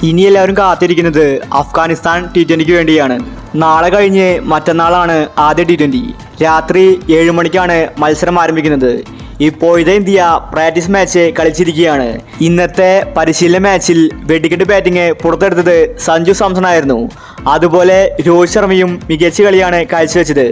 ഇനി എല്ലാവരും കാത്തിരിക്കുന്നത് അഫ്ഗാനിസ്ഥാൻ T20ക്ക് വേണ്ടിയാണ്. നാളെ കഴിഞ്ഞ് മറ്റന്നാളാണ് ആദ്യ T20. രാത്രി 7 മണിക്കാണ് മത്സരം ആരംഭിക്കുന്നത്. ഇപ്പോഴത്തെ ഇന്ത്യ പ്രാക്ടീസ് മാച്ച് കളിച്ചിരിക്കുകയാണ്. ഇന്നത്തെ പരിശീലന മാച്ചിൽ വെടിക്കെട്ട് ബാറ്റിംഗ് പുറത്തെടുത്തത് സഞ്ജു സാംസൺ ആയിരുന്നു. അതുപോലെ രോഹിത് ശർമ്മയും മികച്ച കളിയാണ് കാഴ്ചവെച്ചത്.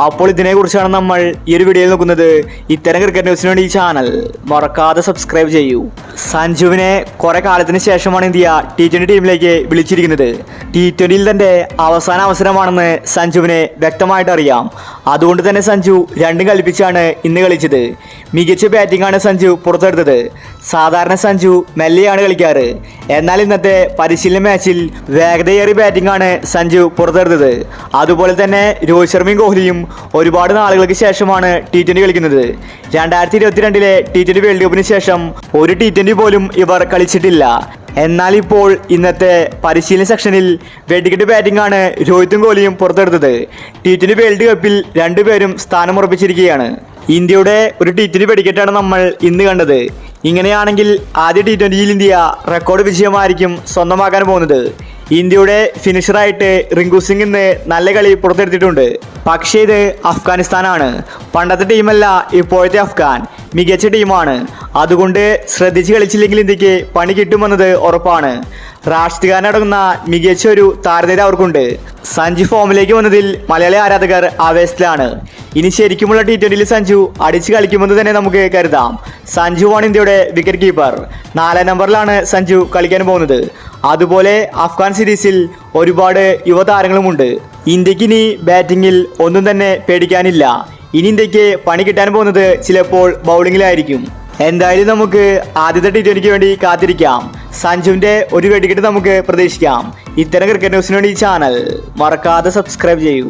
അപ്പോൾ ഇതിനെക്കുറിച്ചാണ് നമ്മൾ ഈ ഒരു വീഡിയോയിൽ നോക്കുന്നത്. ഇത്തരം ക്രിക്കറ്റ് ന്യൂസിന് വേണ്ടി ഈ ചാനൽ മറക്കാതെ സബ്സ്ക്രൈബ് ചെയ്യൂ. സഞ്ജുവിനെ കുറെ കാലത്തിന് ശേഷമാണ് ഇന്ത്യ T20 ടീമിലേക്ക് വിളിച്ചിരിക്കുന്നത്. T20യിൽ തന്റെ അവസാന അവസരമാണെന്ന് സഞ്ജുവിനെ വ്യക്തമായിട്ട് അറിയാം. അതുകൊണ്ട് തന്നെ സഞ്ജു രണ്ടും കൽപ്പിച്ചാണ് ഇന്ന് കളിച്ചത്. മികച്ച ബാറ്റിംഗ് ആണ് സഞ്ജു പുറത്തെടുത്തത്. സാധാരണ സഞ്ജു മെല്ലെയാണ് കളിക്കാറ്. എന്നാൽ ഇന്നത്തെ പരിശീലന മാച്ചിൽ വേഗതയേറിയ ബാറ്റിംഗ് ആണ് സഞ്ജു പുറത്തെടുത്തത്. അതുപോലെ തന്നെ രോഹിത് ശർമ്മയും കോഹ്ലിയും ഒരുപാട് നാളുകൾക്ക് ശേഷമാണ് T20 കളിക്കുന്നത്. 2022 T20 വേൾഡ് കപ്പിന് ശേഷം ഒരു T20 പോലും ഇവർ കളിച്ചിട്ടില്ല. എന്നാൽ ഇപ്പോൾ ഇന്നത്തെ പരിശീലന സെക്ഷനിൽ വെടിക്കെട്ട് ബാറ്റിംഗ് ആണ് രോഹിത്തും കോഹ്ലിയും പുറത്തെടുത്തത്. T20 വേൾഡ് കപ്പിൽ രണ്ടുപേരും സ്ഥാനമുറപ്പിച്ചിരിക്കുകയാണ്. ഇന്ത്യയുടെ ഒരു T20 വെടിക്കെട്ടാണ് നമ്മൾ ഇന്ന് കണ്ടത്. ഇങ്ങനെയാണെങ്കിൽ ആദ്യ T20യിൽ ഇന്ത്യ റെക്കോർഡ് വിജയമായിരിക്കും സ്വന്തമാക്കാൻ പോകുന്നത്. ഇന്ത്യയുടെ ഫിനിഷറായിട്ട് റിങ്കു സിംഗ് ഇന്ന് നല്ല കളി പുറത്തെടുത്തിട്ടുണ്ട്. പക്ഷേ ഇത് അഫ്ഗാനിസ്ഥാനാണ്. പണ്ടത്തെ ടീമല്ല ഇപ്പോഴത്തെ അഫ്ഗാൻ. മികച്ച ടീമാണ്. അതുകൊണ്ട് ശ്രദ്ധിച്ച് കളിച്ചില്ലെങ്കിൽ ഇന്ത്യക്ക് പണി കിട്ടുമെന്നത് ഉറപ്പാണ്. റാഷിദ് ഖാൻ അടങ്ങുന്ന മികച്ച ഒരു താരനിര അവർക്കുണ്ട്. സഞ്ജു ഫോമിലേക്ക് വന്നതിൽ മലയാളി ആരാധകർ ആവേശത്തിലാണ്. ഇനി ശരിക്കുമുള്ള T20യിൽ സഞ്ജു അടിച്ച് കളിക്കുമെന്ന് തന്നെ നമുക്ക് കരുതാം. സഞ്ജുവാണ് ഇന്ത്യയുടെ വിക്കറ്റ് കീപ്പർ. 4 നമ്പറിലാണ് സഞ്ജു കളിക്കാൻ പോകുന്നത്. അതുപോലെ അഫ്ഗാൻ സീരീസിൽ ഒരുപാട് യുവതാരങ്ങളുമുണ്ട്. ഇന്ത്യക്ക് ഇനി ബാറ്റിങ്ങിൽ ഒന്നും തന്നെ പേടിക്കാനില്ല. ഇനി ഇന്ത്യക്ക് പണി കിട്ടാൻ പോകുന്നത് ചിലപ്പോൾ ബൗളിങ്ങിലായിരിക്കും. എന്തായാലും നമുക്ക് ആദ്യത്തെ T20ക്ക് വേണ്ടി കാത്തിരിക്കാം. സഞ്ജുവിന്റെ ഒരു വെടിക്കെട്ട് നമുക്ക് പ്രതീക്ഷിക്കാം. ഇത്തരം ക്രിക്കറ്റ് ന്യൂസിന് വേണ്ടി ഈ ചാനൽ മറക്കാതെ സബ്സ്ക്രൈബ് ചെയ്യൂ.